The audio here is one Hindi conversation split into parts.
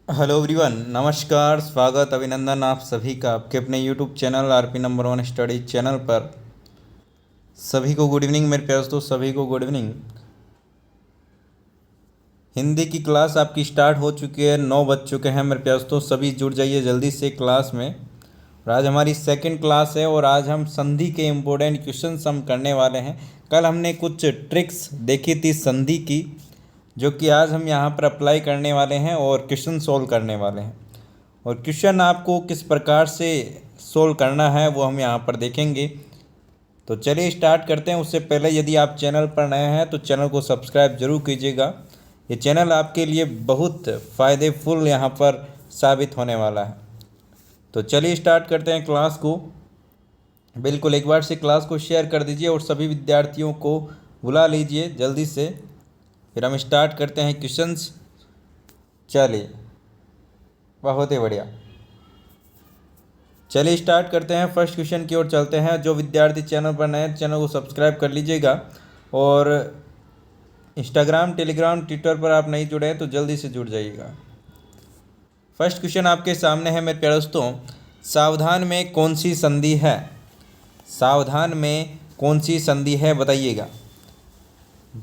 हेलो एवरीवन, नमस्कार, स्वागत, अभिनंदन आप सभी का आपके अपने YouTube channel RP number one study channel पर। सभी को गुड इवनिंग मेरे प्यारे दोस्तों, सभी को गुड इवनिंग। हिंदी की क्लास आपकी स्टार्ट हो चुकी है, 9 बज चुके हैं मेरे प्यारे दोस्तों। सभी जुड़ जाइए जल्दी से क्लास में। और आज हमारी सेकंड क्लास है और आज हम संधि के इम्पोर्टेंट क्वेश्चंस हम करने वाले हैं। कल हमने कुछ ट्रिक्स देखी थी संधि की, जो कि आज हम यहाँ पर अप्लाई करने वाले हैं और क्वेश्चन सोल्व करने वाले हैं। और क्वेश्चन आपको किस प्रकार से सोल्व करना है वो हम यहाँ पर देखेंगे। तो चलिए स्टार्ट करते हैं। उससे पहले यदि आप चैनल पर नए हैं तो चैनल को सब्सक्राइब जरूर कीजिएगा। ये चैनल आपके लिए बहुत फ़ायदेफुल यहाँ पर साबित होने वाला है। तो चलिए स्टार्ट करते हैं क्लास को। बिल्कुल एक बार से क्लास को शेयर कर दीजिए और सभी विद्यार्थियों को बुला लीजिए जल्दी से। फिर हम स्टार्ट करते हैं क्वेश्चंस। चलिए, बहुत ही बढ़िया। चलिए स्टार्ट करते हैं, फर्स्ट क्वेश्चन की ओर चलते हैं। जो विद्यार्थी चैनल पर नए हैं चैनल को सब्सक्राइब कर लीजिएगा। और इंस्टाग्राम, टेलीग्राम, ट्विटर पर आप नहीं जुड़े हैं तो जल्दी से जुड़ जाइएगा। फर्स्ट क्वेश्चन आपके सामने है मेरे प्यारे दोस्तों। सावधान में कौन सी संधि है? सावधान में कौन सी संधि है बताइएगा।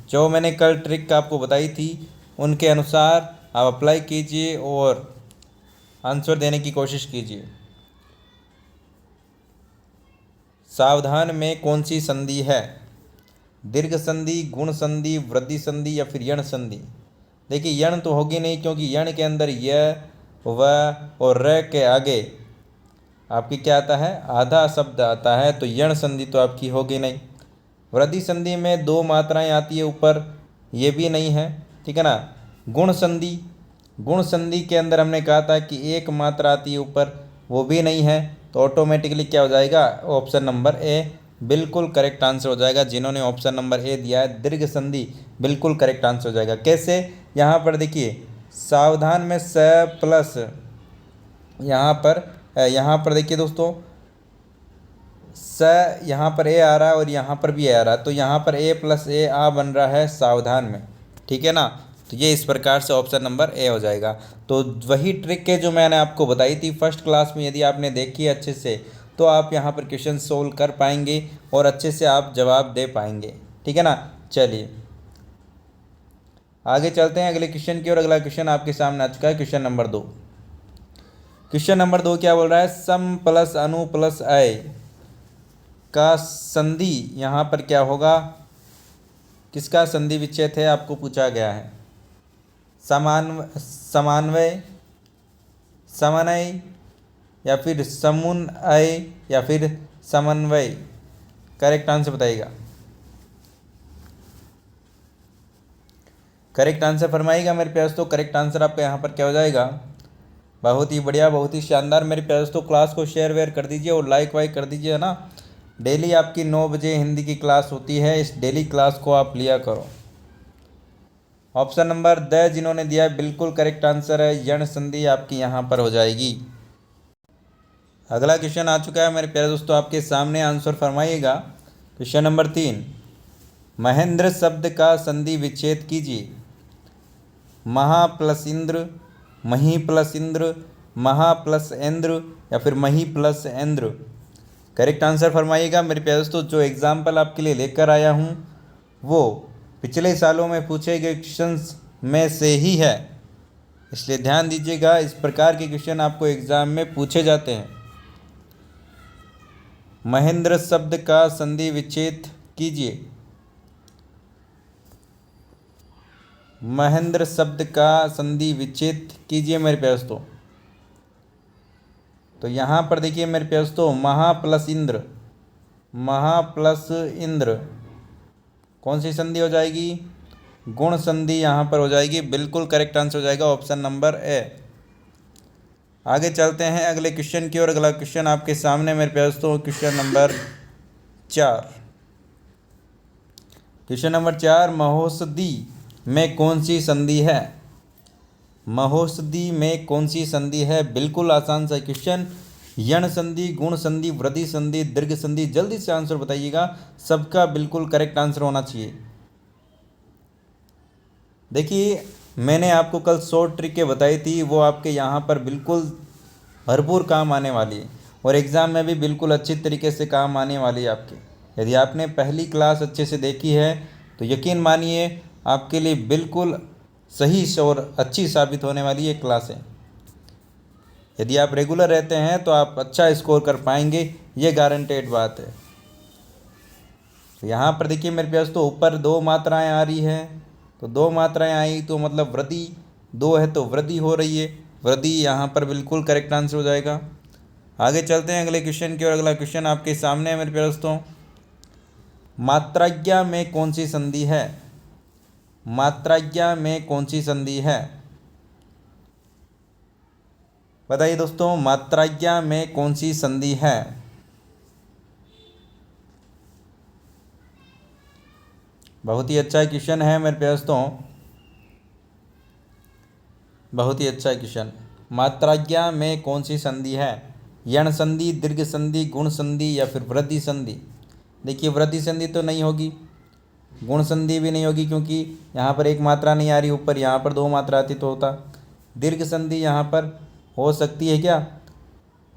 जो मैंने कल ट्रिक आपको बताई थी उनके अनुसार आप अप्लाई कीजिए और आंसर देने की कोशिश कीजिए। सावधान में कौन सी संधि है? दीर्घ संधि, गुण संधि, वृद्धि संधि या फिर यण संधि? देखिए, यण तो होगी नहीं, क्योंकि यण के अंदर य, व और र के आगे आपकी क्या आता है? आधा शब्द आता है, तो यण संधि तो आपकी होगी नहीं। वृद्धि संधि में 2 मात्राएं आती है ऊपर, ये भी नहीं है, ठीक है ना। गुण संधि, गुण संधि के अंदर हमने कहा था कि 1 मात्रा आती है ऊपर, वो भी नहीं है। तो ऑटोमेटिकली क्या हो जाएगा? ऑप्शन नंबर ए बिल्कुल करेक्ट आंसर हो जाएगा। जिन्होंने ऑप्शन नंबर ए दिया है दीर्घ संधि, बिल्कुल करेक्ट आंसर हो जाएगा। कैसे? यहाँ पर देखिए, सावधान में स प्लस यहाँ पर देखिए दोस्तों, स यहाँ पर ए आ रहा है और यहाँ पर भी ए आ रहा है, तो यहाँ पर ए प्लस ए आ बन रहा है सावधान में, ठीक है ना। तो ये इस प्रकार से ऑप्शन नंबर ए हो जाएगा। तो वही ट्रिक है जो मैंने आपको बताई थी फर्स्ट क्लास में, यदि आपने देखी है अच्छे से तो आप यहाँ पर क्वेश्चन सोल्व कर पाएंगे और अच्छे से आप जवाब दे पाएंगे, ठीक है ना। चलिए आगे चलते हैं अगले क्वेश्चन की ओर। अगला क्वेश्चन आपके सामने आ चुका है, क्वेश्चन नंबर 2। क्वेश्चन नंबर 2 क्या बोल रहा है? सम प्लस अनु प्लस अय का संधि यहाँ पर क्या होगा? किसका संधि विच्छेद है आपको पूछा गया है। समान्वय, समन्वय या फिर समुन्नय या फिर समन्वय? करेक्ट आंसर बताइएगा। करेक्ट आंसर फरमाइएगा मेरे प्यारे दोस्तों। करेक्ट आंसर आपका यहाँ पर क्या हो जाएगा? बहुत ही बढ़िया, बहुत ही शानदार। मेरे प्यारे दोस्तों क्लास को शेयर वेयर कर दीजिए और लाइक वाइक कर दीजिए, है ना। डेली आपकी 9 बजे हिंदी की क्लास होती है, इस डेली क्लास को आप लिया करो। ऑप्शन नंबर द जिन्होंने दिया है बिल्कुल करेक्ट आंसर है, यण संधि आपकी यहाँ पर हो जाएगी। अगला क्वेश्चन आ चुका है मेरे प्यारे दोस्तों आपके सामने, आंसर फरमाइएगा। क्वेश्चन नंबर 3, महेंद्र शब्द का संधि विच्छेद कीजिए। महा प्लस इंद्र, मही प्लस इंद्र, महा प्लस इंद्र या फिर मही प्लस इंद्र? करेक्ट आंसर फरमाइएगा मेरे प्यारे दोस्तों। जो एग्जाम्पल आपके लिए लेकर आया हूँ वो पिछले सालों में पूछे गए क्वेश्चंस में से ही है, इसलिए ध्यान दीजिएगा। इस प्रकार के क्वेश्चन आपको एग्जाम में पूछे जाते हैं। महेंद्र शब्द का संधि विच्छेद कीजिए। महेंद्र शब्द का संधि विच्छेद कीजिए मेरे प्यारे दोस्तों। तो यहाँ पर देखिए मेरे प्यारे दोस्तों, महा प्लस इंद्र, महा प्लस इंद्र कौन सी संधि हो जाएगी? गुण संधि यहाँ पर हो जाएगी। बिल्कुल करेक्ट आंसर हो जाएगा ऑप्शन नंबर ए। आगे चलते हैं अगले क्वेश्चन की ओर। अगला क्वेश्चन आपके सामने मेरे प्यारे दोस्तों, क्वेश्चन नंबर 4। क्वेश्चन नंबर 4, महोषधि में कौन सी संधि है? महोषधि में कौन सी संधि है? बिल्कुल आसान सा क्वेश्चन। यण संधि, गुण संधि, वृद्धि संधि, दीर्घ संधि? जल्दी से आंसर बताइएगा, सबका बिल्कुल करेक्ट आंसर होना चाहिए। देखिए मैंने आपको कल शॉर्ट ट्रिकें बताई थी, वो आपके यहाँ पर बिल्कुल भरपूर काम आने वाली है और एग्ज़ाम में भी बिल्कुल अच्छी तरीके से काम आने वाली है आपके। यदि आपने पहली क्लास अच्छे से देखी है तो यकीन मानिए आपके लिए बिल्कुल सही और अच्छी साबित होने वाली ये क्लास है। यदि आप रेगुलर रहते हैं तो आप अच्छा स्कोर कर पाएंगे, ये गारंटेड बात है। तो यहाँ पर देखिए मेरे पास तो ऊपर 2 मात्राएं आ रही है, तो 2 मात्राएं आई तो मतलब वृद्धि 2 है तो वृद्धि हो रही है, वृद्धि यहाँ पर बिल्कुल करेक्ट आंसर हो जाएगा। आगे चलते हैं अगले क्वेश्चन की और अगला क्वेश्चन आपके सामने है मेरे प्यारे दोस्तों। मात्राज्ञा में कौन सी संधि है? मात्राज्ञा में कौन सी संधि है? बताइए दोस्तों, मात्राज्ञा में कौन सी संधि है? बहुत ही अच्छा क्वेश्चन है मेरे प्यारे दोस्तों, बहुत ही अच्छा क्वेश्चन। मात्राज्ञा में कौन सी संधि है? यण संधि, दीर्घ संधि, गुण संधि या फिर वृद्धि संधि? देखिए वृद्धि संधि तो नहीं होगी, गुण संधि भी नहीं होगी क्योंकि यहाँ पर एक मात्रा नहीं आ रही ऊपर, यहाँ पर 2 मात्रा आती तो होता। दीर्घ संधि यहाँ पर हो सकती है क्या?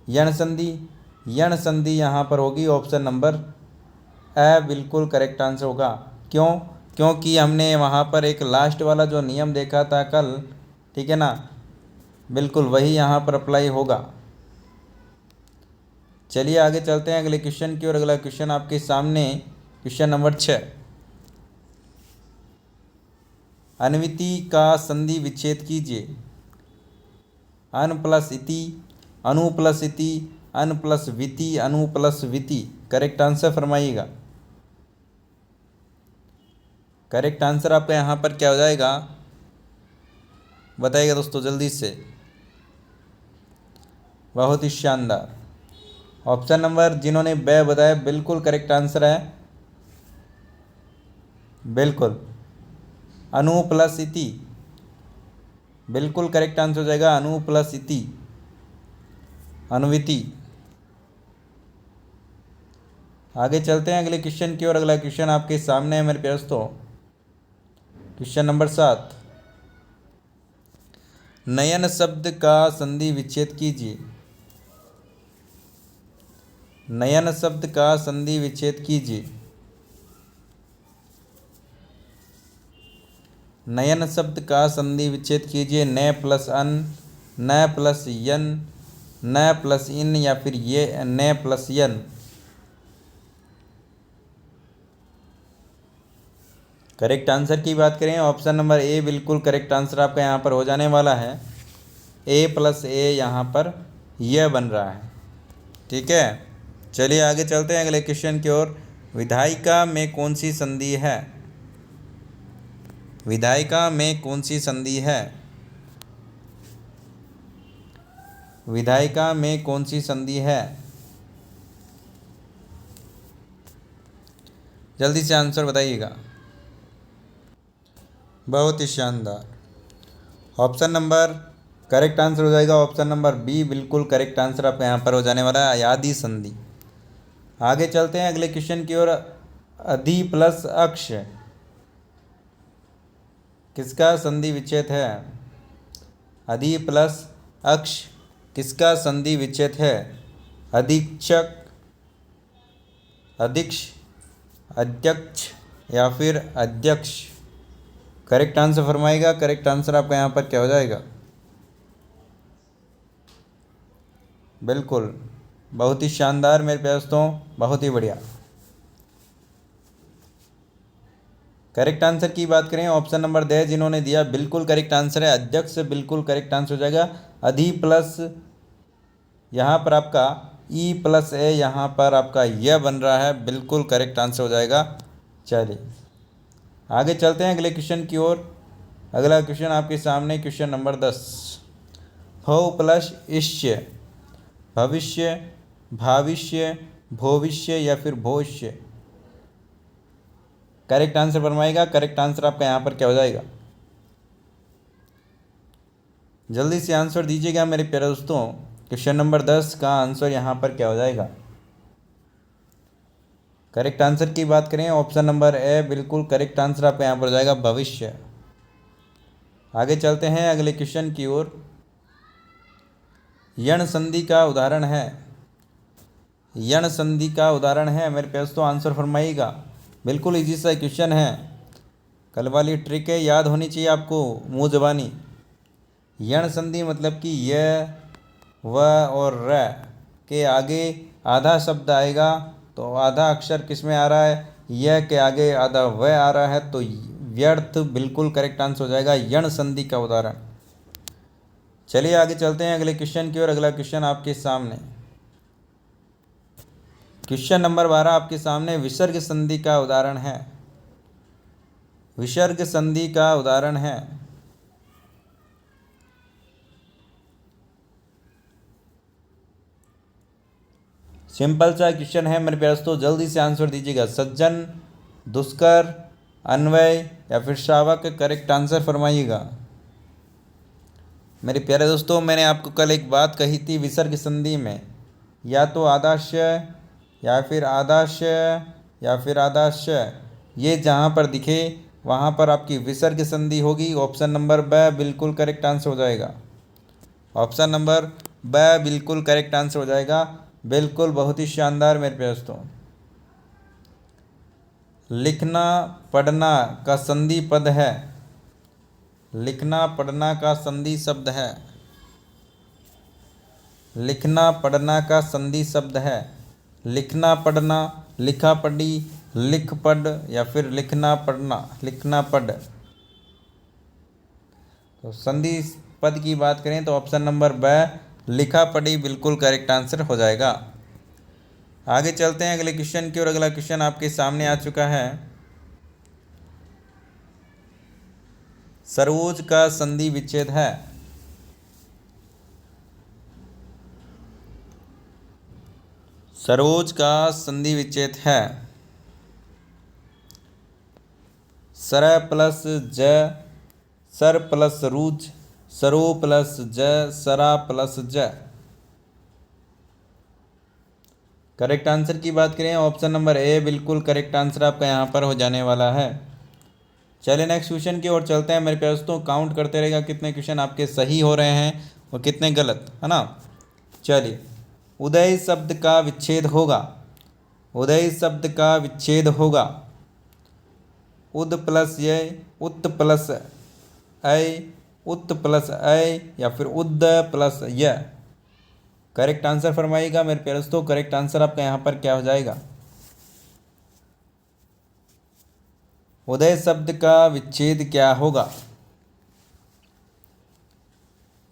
यण संधि, यण संधि यहाँ पर होगी, ऑप्शन नंबर ए बिल्कुल करेक्ट आंसर होगा। क्यों? क्योंकि हमने वहाँ पर एक लास्ट वाला जो नियम देखा था कल, ठीक है ना, बिल्कुल वही यहाँ पर अप्लाई होगा। चलिए आगे चलते हैं अगले क्वेश्चन की और अगला क्वेश्चन आपके सामने, क्वेश्चन नंबर 6। अन्विति का संधि विच्छेद कीजिए। अन प्लस इति, अनु प्लस इति, अन प्लस विति, अनु प्लस विति। करेक्ट आंसर फरमाइएगा। करेक्ट आंसर आपका यहाँ पर क्या हो जाएगा, बताइएगा दोस्तों जल्दी से। बहुत ही शानदार। ऑप्शन नंबर जिन्होंने ब बताया बिल्कुल करेक्ट आंसर है, बिल्कुल अनु प्लस इति, बिल्कुल करेक्ट आंसर हो जाएगा अनु प्लस इति, अनुविति। आगे चलते हैं अगले क्वेश्चन की और अगला क्वेश्चन आपके सामने है मेरे प्यारे दोस्तों, क्वेश्चन नंबर 7। नयन शब्द का संधि विच्छेद कीजिए। नयन शब्द का संधि विच्छेद कीजिए। नयन शब्द का संधि विच्छेद कीजिए। न प्लस अन, न प्लस यन, न प्लस इन या फिर ये न प्लस यन। करेक्ट आंसर की बात करें ऑप्शन नंबर ए बिल्कुल करेक्ट आंसर आपका यहाँ पर हो जाने वाला है। ए प्लस ए यहाँ पर यह बन रहा है, ठीक है। चलिए आगे चलते हैं अगले क्वेश्चन की ओर। विधायिका में कौन सी संधि है? विधायिका में कौन सी संधि है? विधायिका में कौन सी संधि है? जल्दी से आंसर बताइएगा। बहुत ही शानदार। ऑप्शन नंबर करेक्ट आंसर हो जाएगा ऑप्शन नंबर बी, बिल्कुल करेक्ट आंसर आपका यहाँ पर हो जाने वाला है, अयादी संधि। आगे चलते हैं अगले क्वेश्चन की ओर। अधि प्लस अक्ष किसका संधि विच्छेद है? अधि प्लस अक्ष किसका संधि विच्छेद है? अधीक्षक, अध्यक्ष, अध्यक्ष या फिर अध्यक्ष। करेक्ट आंसर फरमाएगा। करेक्ट आंसर आपका यहाँ पर क्या हो जाएगा? बिल्कुल बहुत ही शानदार मेरे प्यारे दोस्तों, बहुत ही बढ़िया। करेक्ट आंसर की बात करें ऑप्शन नंबर दे जिन्होंने दिया बिल्कुल करेक्ट आंसर है अध्यक्ष, बिल्कुल करेक्ट आंसर हो जाएगा। अधि प्लस यहाँ पर आपका ई प्लस ए यहाँ पर आपका यह बन रहा है, बिल्कुल करेक्ट आंसर हो जाएगा। चलिए आगे चलते हैं अगले क्वेश्चन की ओर। अगला क्वेश्चन आपके सामने क्वेश्चन नंबर 10। भव प्लस इष्य भविष्य, भाविष्य, भविष्य या फिर भविष्य। करेक्ट आंसर बनवाएगा। करेक्ट आंसर आपका यहाँ पर क्या हो जाएगा? जल्दी से आंसर दीजिएगा मेरे प्यारे दोस्तों। क्वेश्चन नंबर 10 का आंसर यहाँ पर क्या हो जाएगा? करेक्ट आंसर की बात करें ऑप्शन नंबर ए, बिल्कुल करेक्ट आंसर आपका यहाँ पर हो जाएगा भविष्य। आगे चलते हैं अगले क्वेश्चन की ओर। यण संधि का उदाहरण है। यण संधि का उदाहरण है मेरे प्यास, तो आंसर फरमाइएगा। बिल्कुल इजी सा क्वेश्चन है, कल वाली ट्रिक है, याद होनी चाहिए आपको मुँह ज़बानी। यण संधि मतलब कि य व और र के आगे आधा शब्द आएगा, तो आधा अक्षर किस में आ रहा है, य के आगे आधा व आ रहा है, तो व्यर्थ बिल्कुल करेक्ट आंसर हो जाएगा यण संधि का उदाहरण। चलिए आगे चलते हैं अगले क्वेश्चन की ओर। अगला क्वेश्चन आपके सामने, क्वेश्चन नंबर 12 आपके सामने विसर्ग संधि का उदाहरण है। विसर्ग संधि का उदाहरण है। सिंपल सा क्वेश्चन है मेरे प्यार, तो जल्दी से आंसर दीजिएगा। सज्जन, दुष्कर, अन्वय या फिर श्रावक, करेक्ट आंसर फरमाइएगा। मेरे प्यारे दोस्तों, मैंने आपको कल एक बात कही थी, विसर्ग संधि में या तो आदाश्य या फिर आदाश्य या फिर आदाश्य, ये जहाँ पर दिखे वहाँ पर आपकी विसर्ग संधि होगी। ऑप्शन नंबर ब बिल्कुल करेक्ट आंसर हो जाएगा। ऑप्शन नंबर ब बिल्कुल करेक्ट आंसर हो जाएगा। बिल्कुल, बहुत ही शानदार मेरे प्यारे दोस्तों। लिखना पढ़ना का संधि पद है। लिखना पढ़ना का संधि शब्द है। लिखना पढ़ना का संधि शब्द है। लिखना पढ़ना, लिखा पढ़ी, लिख पढ़ या फिर लिखना पढ़ना, लिखना पढ़। तो संधि पद की बात करें तो ऑप्शन नंबर ब लिखा पढ़ी बिल्कुल करेक्ट आंसर हो जाएगा। आगे चलते हैं अगले क्वेश्चन की ओर। अगला क्वेश्चन आपके सामने आ चुका है। सरोज का संधि विच्छेद है। सरोज का संधि विच्छेद है। सर प्लस ज, सर प्लस रूज, सरो प्लस ज, सरा प्लस ज। करेक्ट आंसर की बात करें ऑप्शन नंबर ए बिल्कुल करेक्ट आंसर आपका यहाँ पर हो जाने वाला है। चलिए नेक्स्ट क्वेश्चन की ओर चलते हैं मेरे प्यारे दोस्तों। काउंट करते रहेगा कितने क्वेश्चन आपके सही हो रहे हैं और कितने गलत, है ना। चलिए, उदय शब्द का विच्छेद होगा। उदय शब्द का विच्छेद होगा। उद प्लस य, उत प्लस ऐ, उत प्लस ऐ या फिर उद प्लस य। करेक्ट आंसर फरमाइएगा मेरे प्यारे दोस्तों। करेक्ट आंसर आपका यहाँ पर क्या हो जाएगा। उदय शब्द का विच्छेद क्या होगा।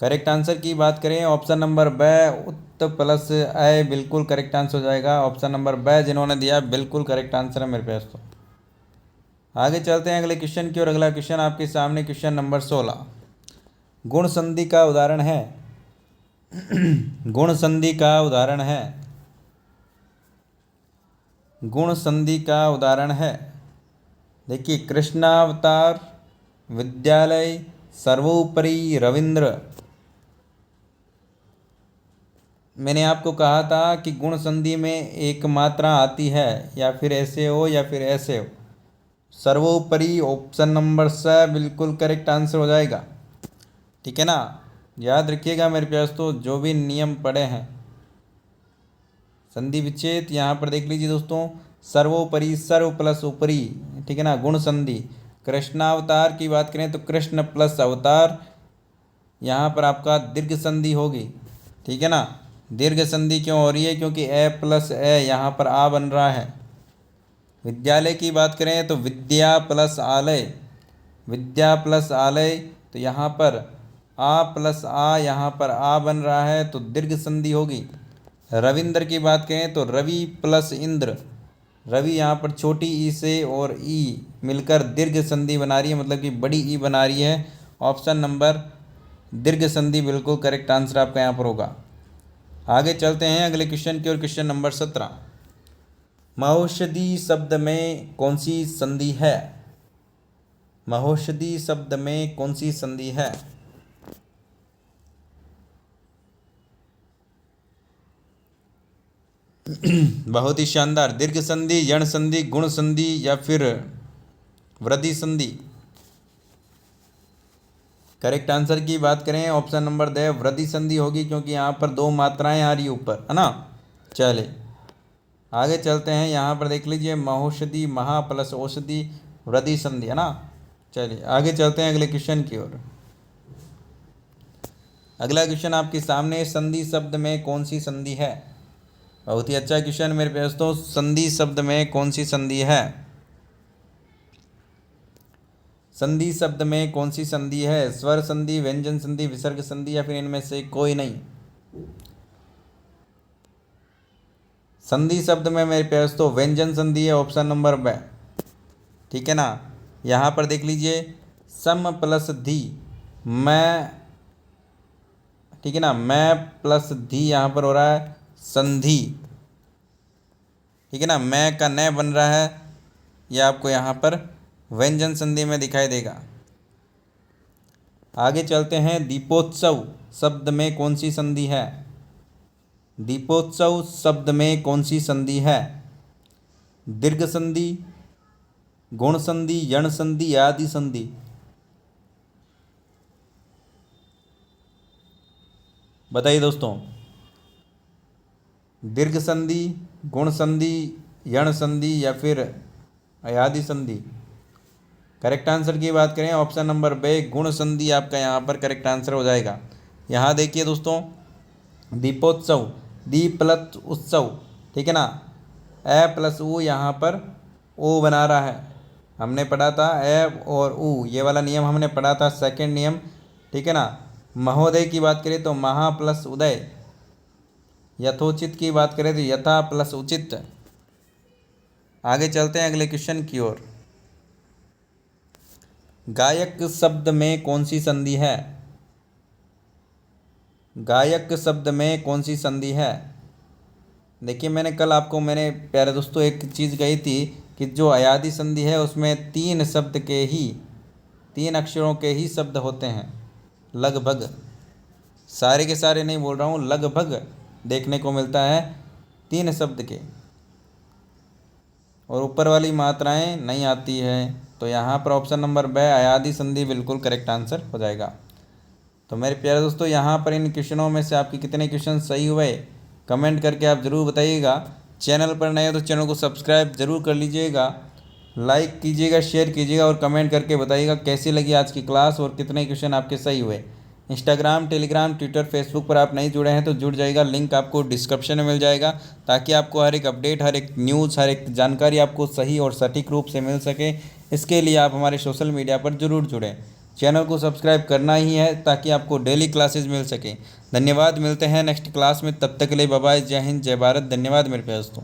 करेक्ट आंसर की बात करें ऑप्शन नंबर ब उत प्लस ऐ बिल्कुल करेक्ट आंसर हो जाएगा। ऑप्शन नंबर ब जिन्होंने दिया बिल्कुल करेक्ट आंसर है मेरे प्यारे दोस्तों। आगे चलते हैं अगले क्वेश्चन की ओर। अगला क्वेश्चन आपके सामने क्वेश्चन नंबर 16 गुण संधि का उदाहरण है। गुण संधि का उदाहरण है। गुण संधि का उदाहरण है। देखिए, कृष्णावतार, विद्यालय, सर्वोपरि, रविंद्र। मैंने आपको कहा था कि गुण संधि में एक मात्रा आती है, या फिर ऐसे हो या फिर ऐसे हो। सर्वोपरि ऑप्शन नंबर स बिल्कुल करेक्ट आंसर हो जाएगा। ठीक है ना, याद रखिएगा मेरे प्यारे दोस्तों, जो भी नियम पढ़े हैं। संधि विच्छेद यहाँ पर देख लीजिए दोस्तों, सर्वोपरि, सर्व प्लस ऊपरी, ठीक है ना। गुण संधि, कृष्णावतार की बात करें तो कृष्ण प्लस अवतार, यहाँ पर आपका दीर्घ संधि होगी। ठीक है ना, दीर्घ संधि क्यों हो रही है, क्योंकि ए प्लस ए यहाँ पर आ बन रहा है। विद्यालय की बात करें तो विद्या प्लस आलय, विद्या प्लस आलय, तो यहाँ पर आ प्लस आ, यहाँ पर आ बन रहा है, तो दीर्घ संधि होगी। रविंद्र की बात करें तो रवि प्लस इंद्र, रवि यहाँ पर छोटी ई से और ई मिलकर दीर्घ संधि बना रही है, मतलब कि बड़ी ई बना रही है। ऑप्शन नंबर दीर्घ संधि बिल्कुल करेक्ट आंसर आपका यहाँ पर होगा। आगे चलते हैं अगले क्वेश्चन की ओर। क्वेश्चन नंबर 17 महौषधि शब्द में कौन सी संधि है। महौषधि शब्द में कौन सी संधि है। बहुत ही शानदार, दीर्घ संधि, यण संधि, गुण संधि या फिर वृद्धि संधि। करेक्ट आंसर की बात करें ऑप्शन नंबर द वृद्धि संधि होगी, क्योंकि यहाँ पर दो मात्राएं आ रही ऊपर, है ना। चलिए आगे चलते हैं, यहाँ पर देख लीजिए महौषधि, महा प्लस औषधि, वृद्धि संधि, है ना। चलिए आगे चलते हैं अगले क्वेश्चन की ओर। अगला क्वेश्चन आपके सामने, संधि शब्द में कौन सी संधि है। बहुत ही अच्छा क्वेश्चन मेरे दोस्तों, संधि शब्द में कौन सी संधि है। संधि शब्द में कौन सी संधि है, स्वर संधि, व्यंजन संधि, विसर्ग संधि, या फिर इनमें से कोई नहीं। संधि शब्द में मेरे पास तो व्यंजन संधि है, ऑप्शन नंबर ब, ठीक है ना। यहाँ पर देख लीजिए सम प्लस धी, मैं, ठीक है ना, मैं प्लस धी यहाँ पर हो रहा है संधि, ठीक है ना। मैं का न बन रहा है, यह आपको यहाँ पर व्यंजन संधि में दिखाई देगा। आगे चलते हैं, दीपोत्सव शब्द में कौन सी संधि है। दीपोत्सव शब्द में कौन सी संधि है, दीर्घ संधि, गुण संधि, यण संधि, आदि संधि। बताइए दोस्तों, दीर्घ संधि, गुण संधि, यण संधि, या फिर आदि संधि। करेक्ट आंसर की बात करें ऑप्शन नंबर बे, गुण संधि आपका यहाँ पर करेक्ट आंसर हो जाएगा। यहाँ देखिए दोस्तों, दीपोत्सव, दी प्लस उत्सव, ठीक है ना, ए प्लस ऊ यहाँ पर ओ बना रहा है। हमने पढ़ा था ए और ऊ, ये वाला नियम हमने पढ़ा था, सेकंड नियम, ठीक है ना। महोदय की बात करें तो महा प्लस उदय, यथोचित की बात करें तो यथा प्लस उचित। आगे चलते हैं अगले क्वेश्चन की ओर। गायक शब्द में कौन सी संधि है। गायक शब्द में कौन सी संधि है। देखिए मैंने कल आपको मैंने प्यारे दोस्तों एक चीज़ कही थी कि जो अयादी संधि है उसमें तीन शब्द के ही, तीन अक्षरों के ही शब्द होते हैं, लगभग, सारे के सारे नहीं बोल रहा हूँ, लगभग देखने को मिलता है तीन शब्द के, और ऊपर वाली मात्राएं नहीं आती है। तो यहाँ पर ऑप्शन नंबर ब, अयादी संधि बिल्कुल करेक्ट आंसर हो जाएगा। तो मेरे प्यारे दोस्तों, यहाँ पर इन क्वेश्चनों में से आपके कितने क्वेश्चन सही हुए कमेंट करके आप ज़रूर बताइएगा। चैनल पर नए हो तो चैनल को सब्सक्राइब जरूर कर लीजिएगा, लाइक कीजिएगा, शेयर कीजिएगा और कमेंट करके बताइएगा कैसी लगी आज की क्लास और कितने क्वेश्चन आपके सही हुए। इंस्टाग्राम, टेलीग्राम, ट्विटर, फेसबुक पर आप नहीं जुड़े हैं तो जुड़ जाइएगा, लिंक आपको डिस्क्रिप्शन में मिल जाएगा, ताकि आपको हर एक अपडेट, हर एक न्यूज़, हर एक जानकारी आपको सही और सटीक रूप से मिल सके। इसके लिए आप हमारे सोशल मीडिया पर जरूर जुड़ें। चैनल को सब्सक्राइब करना ही है ताकि आपको डेली क्लासेस मिल सके। धन्यवाद, मिलते हैं नेक्स्ट क्लास में, तब तक के लिए बाय बाय, जय हिंद, जय भारत। धन्यवाद मेरे दोस्तों।